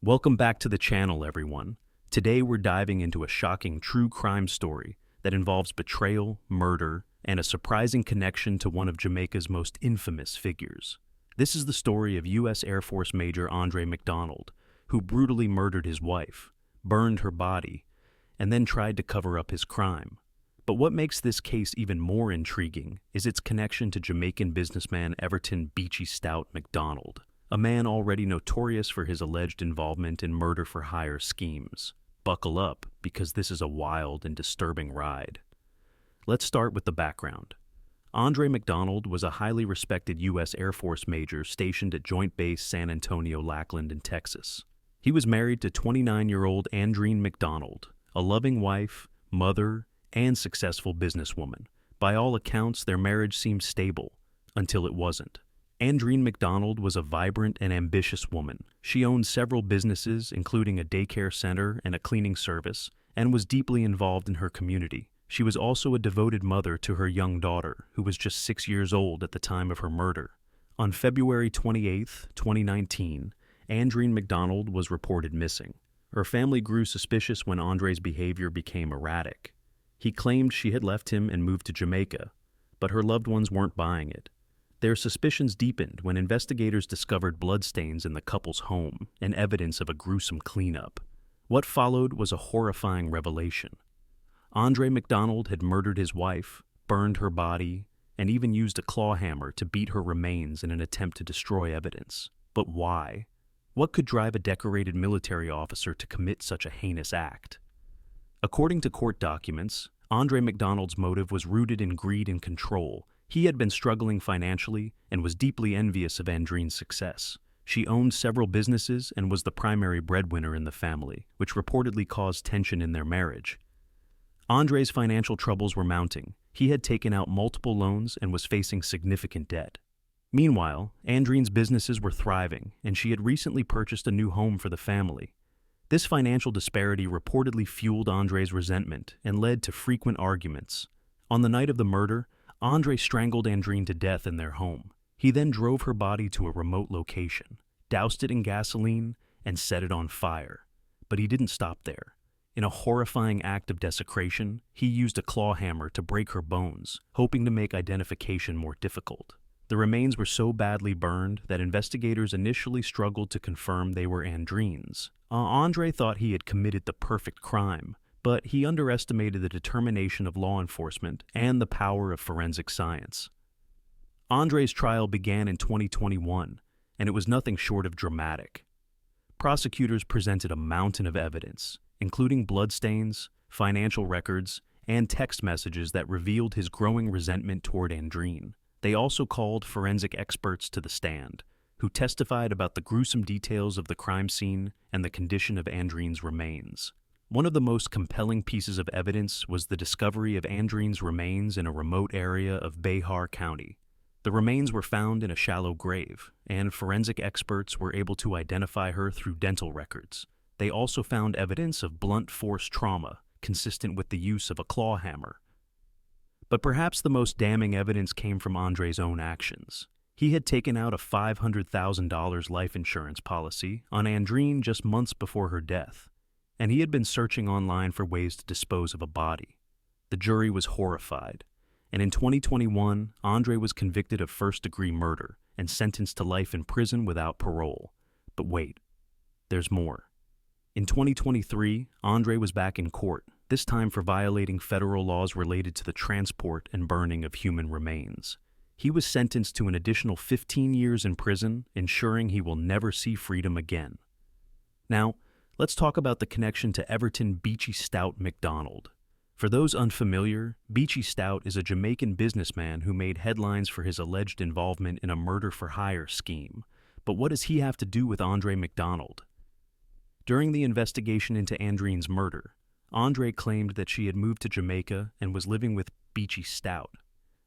Welcome back to the channel, everyone. Today we're diving into a shocking true crime story that involves betrayal, murder, and a surprising connection to one of Jamaica's most infamous figures. This is the story of U.S. Air Force Major Andre McDonald, who brutally murdered his wife, burned her body, and then tried to cover up his crime. But what makes this case even more intriguing is its connection to Jamaican businessman Everton Beachy Stout McDonald, a man already notorious for his alleged involvement in murder-for-hire schemes. Buckle up, because this is a wild and disturbing ride. Let's start with the background. Andre McDonald was a highly respected U.S. Air Force major stationed at Joint Base San Antonio-Lackland in Texas. He was married to 29-year-old Andreen McDonald, a loving wife, mother, and successful businesswoman. By all accounts, their marriage seemed stable, until it wasn't. Andreen McDonald was a vibrant and ambitious woman. She owned several businesses, including a daycare center and a cleaning service, and was deeply involved in her community. She was also a devoted mother to her young daughter, who was just 6 years old at the time of her murder. On February 28, 2019, Andreen McDonald was reported missing. Her family grew suspicious when Andre's behavior became erratic. He claimed she had left him and moved to Jamaica, but her loved ones weren't buying it. Their suspicions deepened when investigators discovered bloodstains in the couple's home and evidence of a gruesome cleanup. What followed was a horrifying revelation. Andre McDonald had murdered his wife, burned her body, and even used a claw hammer to beat her remains in an attempt to destroy evidence. But why? What could drive a decorated military officer to commit such a heinous act? According to court documents, Andre McDonald's motive was rooted in greed and control. He had been struggling financially and was deeply envious of Andreen's success. She owned several businesses and was the primary breadwinner in the family, which reportedly caused tension in their marriage. Andre's financial troubles were mounting. He had taken out multiple loans and was facing significant debt. Meanwhile, Andreen's businesses were thriving, and she had recently purchased a new home for the family. This financial disparity reportedly fueled Andre's resentment and led to frequent arguments. On the night of the murder, Andre strangled Andreen to death in their home. He then drove her body to a remote location, doused it in gasoline, and set it on fire. But he didn't stop there. In a horrifying act of desecration, he used a claw hammer to break her bones, hoping to make identification more difficult. The remains were so badly burned that investigators initially struggled to confirm they were Andreen's. Andre thought he had committed the perfect crime, but he underestimated the determination of law enforcement and the power of forensic science. Andre's trial began in 2021, and it was nothing short of dramatic. Prosecutors presented a mountain of evidence, including bloodstains, financial records, and text messages that revealed his growing resentment toward Andreen. They also called forensic experts to the stand, who testified about the gruesome details of the crime scene and the condition of Andreen's remains. One of the most compelling pieces of evidence was the discovery of Andreen's remains in a remote area of Beachy County. The remains were found in a shallow grave, and forensic experts were able to identify her through dental records. They also found evidence of blunt force trauma, consistent with the use of a claw hammer. But perhaps the most damning evidence came from Andre's own actions. He had taken out a $500,000 life insurance policy on Andreen just months before her death, and he had been searching online for ways to dispose of a body. The jury was horrified, and in 2021, Andre was convicted of first-degree murder and sentenced to life in prison without parole. But wait, there's more. In 2023, Andre was back in court, this time for violating federal laws related to the transport and burning of human remains. He was sentenced to an additional 15 years in prison, ensuring he will never see freedom again. Now, let's talk about the connection to Everton Beachy Stout McDonald. For those unfamiliar, Beachy Stout is a Jamaican businessman who made headlines for his alleged involvement in a murder-for-hire scheme. But what does he have to do with Andre McDonald? During the investigation into Andreen's murder, Andre claimed that she had moved to Jamaica and was living with Beachy Stout.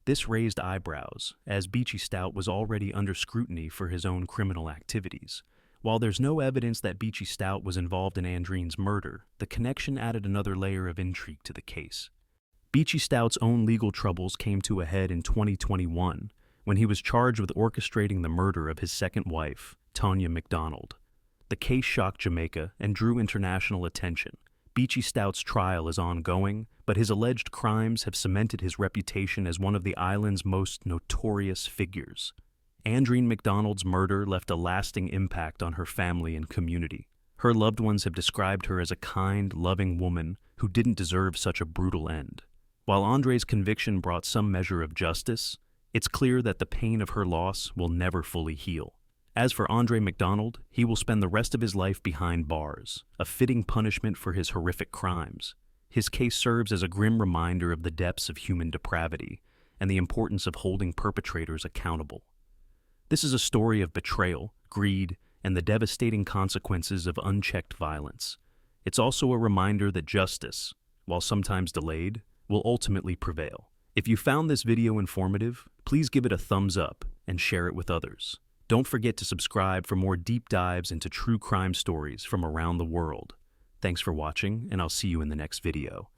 This raised eyebrows, as Beachy Stout was already under scrutiny for his own criminal activities. While there's no evidence that Beachy Stout was involved in Andreen's murder, the connection added another layer of intrigue to the case. Beachy Stout's own legal troubles came to a head in 2021 when he was charged with orchestrating the murder of his second wife, Tanya McDonald. The case shocked Jamaica and drew international attention. Beachy Stout's trial is ongoing, but his alleged crimes have cemented his reputation as one of the island's most notorious figures. Andreen McDonald's murder left a lasting impact on her family and community. Her loved ones have described her as a kind, loving woman who didn't deserve such a brutal end. While Andre's conviction brought some measure of justice, it's clear that the pain of her loss will never fully heal. As for Andre McDonald, he will spend the rest of his life behind bars, a fitting punishment for his horrific crimes. His case serves as a grim reminder of the depths of human depravity and the importance of holding perpetrators accountable. This is a story of betrayal, greed, and the devastating consequences of unchecked violence. It's also a reminder that justice, while sometimes delayed, will ultimately prevail. If you found this video informative, please give it a thumbs up and share it with others. Don't forget to subscribe for more deep dives into true crime stories from around the world. Thanks for watching, and I'll see you in the next video.